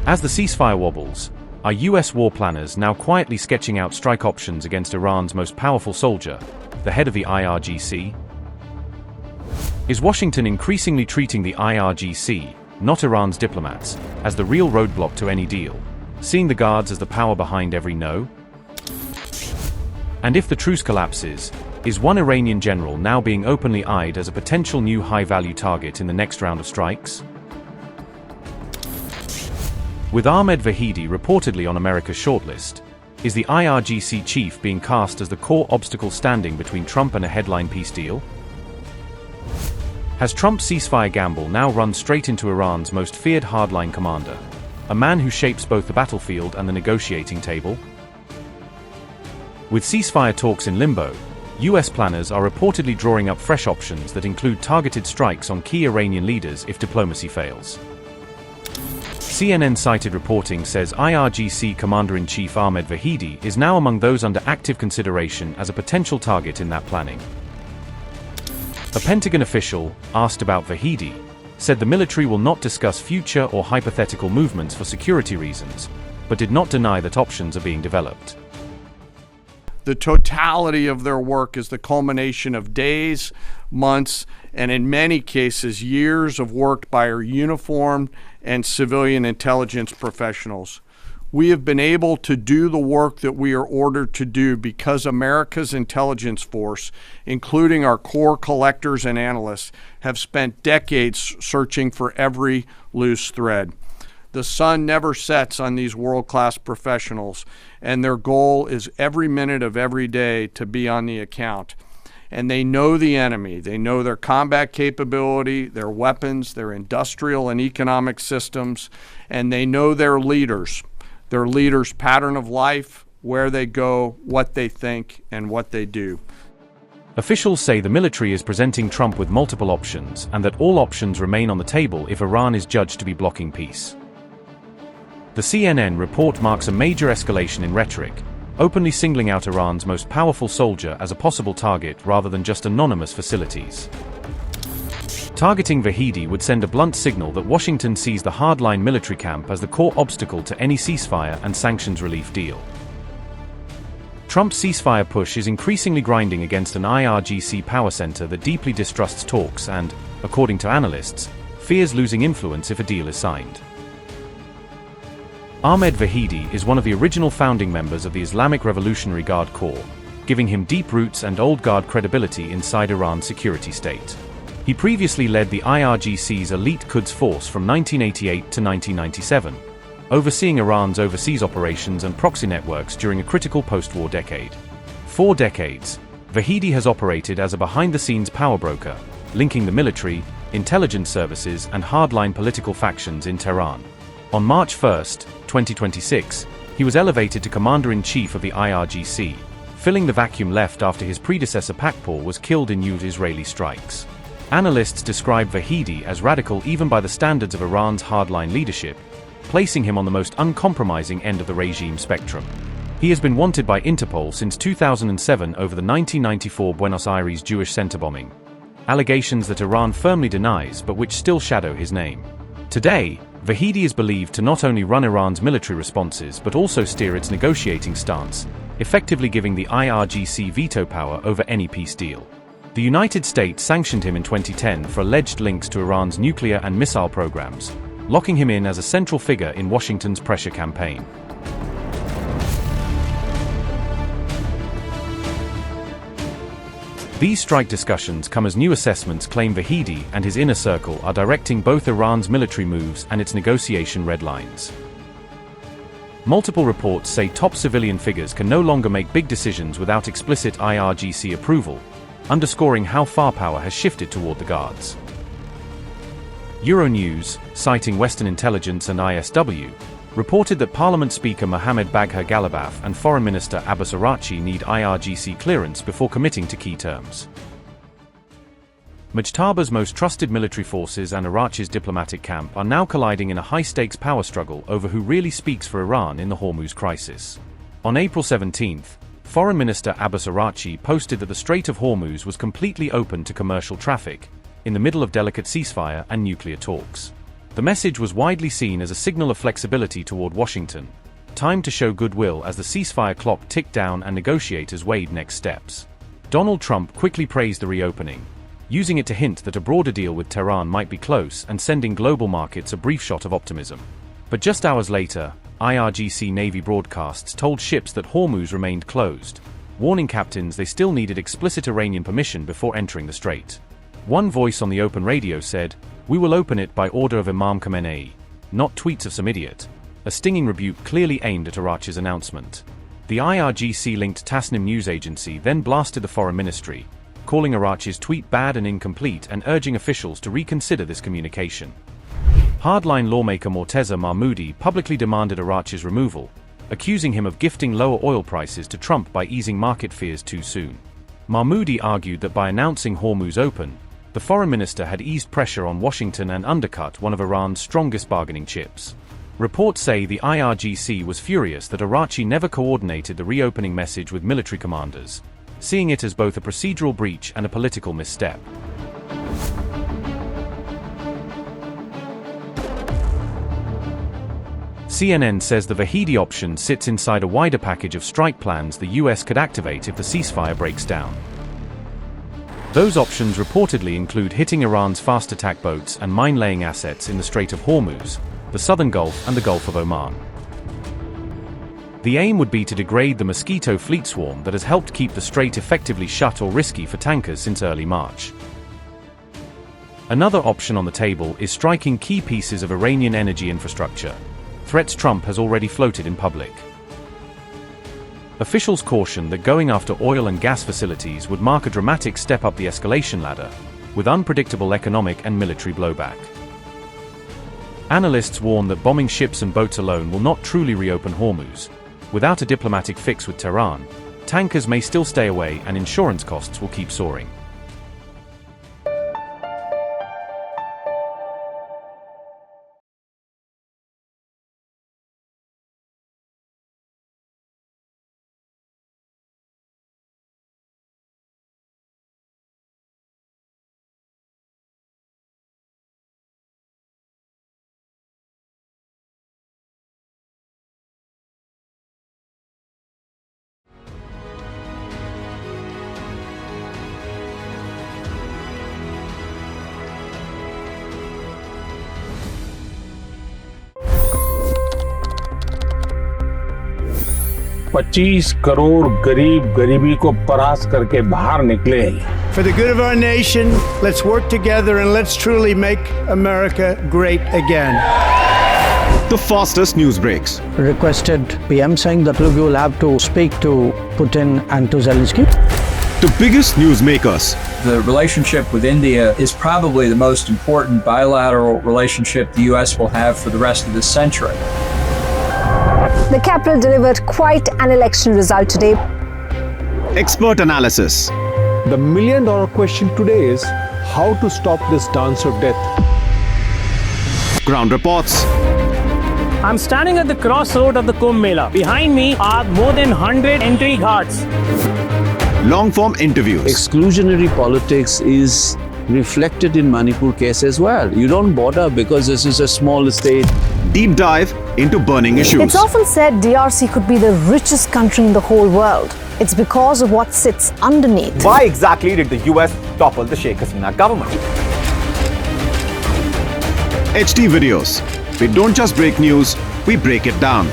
As the ceasefire wobbles, are US war planners now quietly sketching out strike options against Iran's most powerful soldier, the head of the IRGC? Is Washington increasingly treating the IRGC, not Iran's diplomats, as the real roadblock to any deal, seeing the guards as the power behind every no? And if the truce collapses, is one Iranian general now being openly eyed as a potential new high-value target in the next round of strikes? With Ahmad Vahidi reportedly on America's shortlist, is the IRGC chief being cast as the core obstacle standing between Trump and a headline peace deal? Has Trump's ceasefire gamble now run straight into Iran's most feared hardline commander, a man who shapes both the battlefield and the negotiating table? With ceasefire talks in limbo, US planners are reportedly drawing up fresh options that include targeted strikes on key Iranian leaders if diplomacy fails. CNN-cited reporting says IRGC Commander-in-Chief Ahmad Vahidi is now among those under active consideration as a potential target in that planning. A Pentagon official, asked about Vahidi, said the military will not discuss future or hypothetical movements for security reasons, but did not deny that options are being developed. The totality of their work is the culmination of days, months, and in many cases, years of work by our uniformed and civilian intelligence professionals. We have been able to do the work that we are ordered to do because America's intelligence force, including our core collectors and analysts, have spent decades searching for every loose thread. The sun never sets on these world-class professionals, and their goal is every minute of every day to be on the account. And they know the enemy. They know their combat capability, their weapons, their industrial and economic systems, and they know their leaders' pattern of life, where they go, what they think, and what they do. Officials say the military is presenting Trump with multiple options and that all options remain on the table if Iran is judged to be blocking peace. The CNN report marks a major escalation in rhetoric, openly singling out Iran's most powerful soldier as a possible target rather than just anonymous facilities. Targeting Vahidi would send a blunt signal that Washington sees the hardline military camp as the core obstacle to any ceasefire and sanctions relief deal. Trump's ceasefire push is increasingly grinding against an IRGC power center that deeply distrusts talks and, according to analysts, fears losing influence if a deal is signed. Ahmad Vahidi is one of the original founding members of the Islamic Revolutionary Guard Corps, giving him deep roots and old guard credibility inside Iran's security state. He previously led the IRGC's elite Quds force from 1988 to 1997, overseeing Iran's overseas operations and proxy networks during a critical post-war decade. 4 decades, Vahidi has operated as a behind-the-scenes power broker, linking the military, intelligence services, and hardline political factions in Tehran. On March 1, 2026, he was elevated to Commander-in-Chief of the IRGC, filling the vacuum left after his predecessor Pakpor was killed in new Israeli strikes. Analysts describe Vahidi as radical even by the standards of Iran's hardline leadership, placing him on the most uncompromising end of the regime spectrum. He has been wanted by Interpol since 2007 over the 1994 Buenos Aires Jewish center bombing, allegations that Iran firmly denies but which still shadow his name. Today, Vahidi is believed to not only run Iran's military responses but also steer its negotiating stance, effectively giving the IRGC veto power over any peace deal. The United States sanctioned him in 2010 for alleged links to Iran's nuclear and missile programs, locking him in as a central figure in Washington's pressure campaign. These strike discussions come as new assessments claim Vahidi and his inner circle are directing both Iran's military moves and its negotiation red lines. Multiple reports say top civilian figures can no longer make big decisions without explicit IRGC approval, underscoring how far power has shifted toward the guards. Euronews, citing Western intelligence and ISW, reported that Parliament Speaker Mohammad Bagher Ghalibaf and Foreign Minister Abbas Araghchi need IRGC clearance before committing to key terms. Mujtaba's most trusted military forces and Araghchi's diplomatic camp are now colliding in a high-stakes power struggle over who really speaks for Iran in the Hormuz crisis. On April 17, Foreign Minister Abbas Araghchi posted that the Strait of Hormuz was completely open to commercial traffic, in the middle of delicate ceasefire and nuclear talks. The message was widely seen as a signal of flexibility toward Washington. Time to show goodwill as the ceasefire clock ticked down and negotiators weighed next steps. Donald Trump quickly praised the reopening, using it to hint that a broader deal with Tehran might be close and sending global markets a brief shot of optimism. But just hours later, IRGC Navy broadcasts told ships that Hormuz remained closed, warning captains they still needed explicit Iranian permission before entering the strait. One voice on the open radio said, "We will open it by order of Imam Khamenei, not tweets of some idiot," a stinging rebuke clearly aimed at Iraq's announcement. The IRGC-linked Tasnim news agency then blasted the foreign ministry, calling Iraq's tweet bad and incomplete and urging officials to reconsider this communication. Hardline lawmaker Morteza Mahmoudi publicly demanded Iraq's removal, accusing him of gifting lower oil prices to Trump by easing market fears too soon. Mahmoudi argued that by announcing Hormuz open, the foreign minister had eased pressure on Washington and undercut one of Iran's strongest bargaining chips. Reports say the IRGC was furious that Iraqi never coordinated the reopening message with military commanders, seeing it as both a procedural breach and a political misstep. CNN says the Vahidi option sits inside a wider package of strike plans the US could activate if the ceasefire breaks down. Those options reportedly include hitting Iran's fast attack boats and mine-laying assets in the Strait of Hormuz, the Southern Gulf and the Gulf of Oman. The aim would be to degrade the Mosquito fleet swarm that has helped keep the strait effectively shut or risky for tankers since early March. Another option on the table is striking key pieces of Iranian energy infrastructure, threats Trump has already floated in public. Officials caution that going after oil and gas facilities would mark a dramatic step up the escalation ladder, with unpredictable economic and military blowback. Analysts warn that bombing ships and boats alone will not truly reopen Hormuz. Without a diplomatic fix with Tehran, tankers may still stay away and insurance costs will keep soaring. $25 crore गरीब गरीबी को परास्त करके बाहर निकले। For the good of our nation, let's work together and let's truly make America great again. The fastest news breaks. Requested PM saying that look, you will have to speak to Putin and to Zelensky. The biggest news makers. The relationship with India is probably the most important bilateral relationship the US will have for the rest of this century. The capital delivered quite an election result today. Expert analysis. The million-dollar question today is how to stop this dance of death. Ground reports. I'm standing at the crossroad of the Kumbh Mela. Behind me are more than 100 entry ghats. Long-form interviews. Exclusionary politics is reflected in Manipur case as well. You don't bother because this is a small state. Deep dive into burning issues. It's often said DRC could be the richest country in the whole world. It's because of what sits underneath. Why exactly did the US topple the Sheikh Hasina government? HT videos. We don't just break news, we break it down.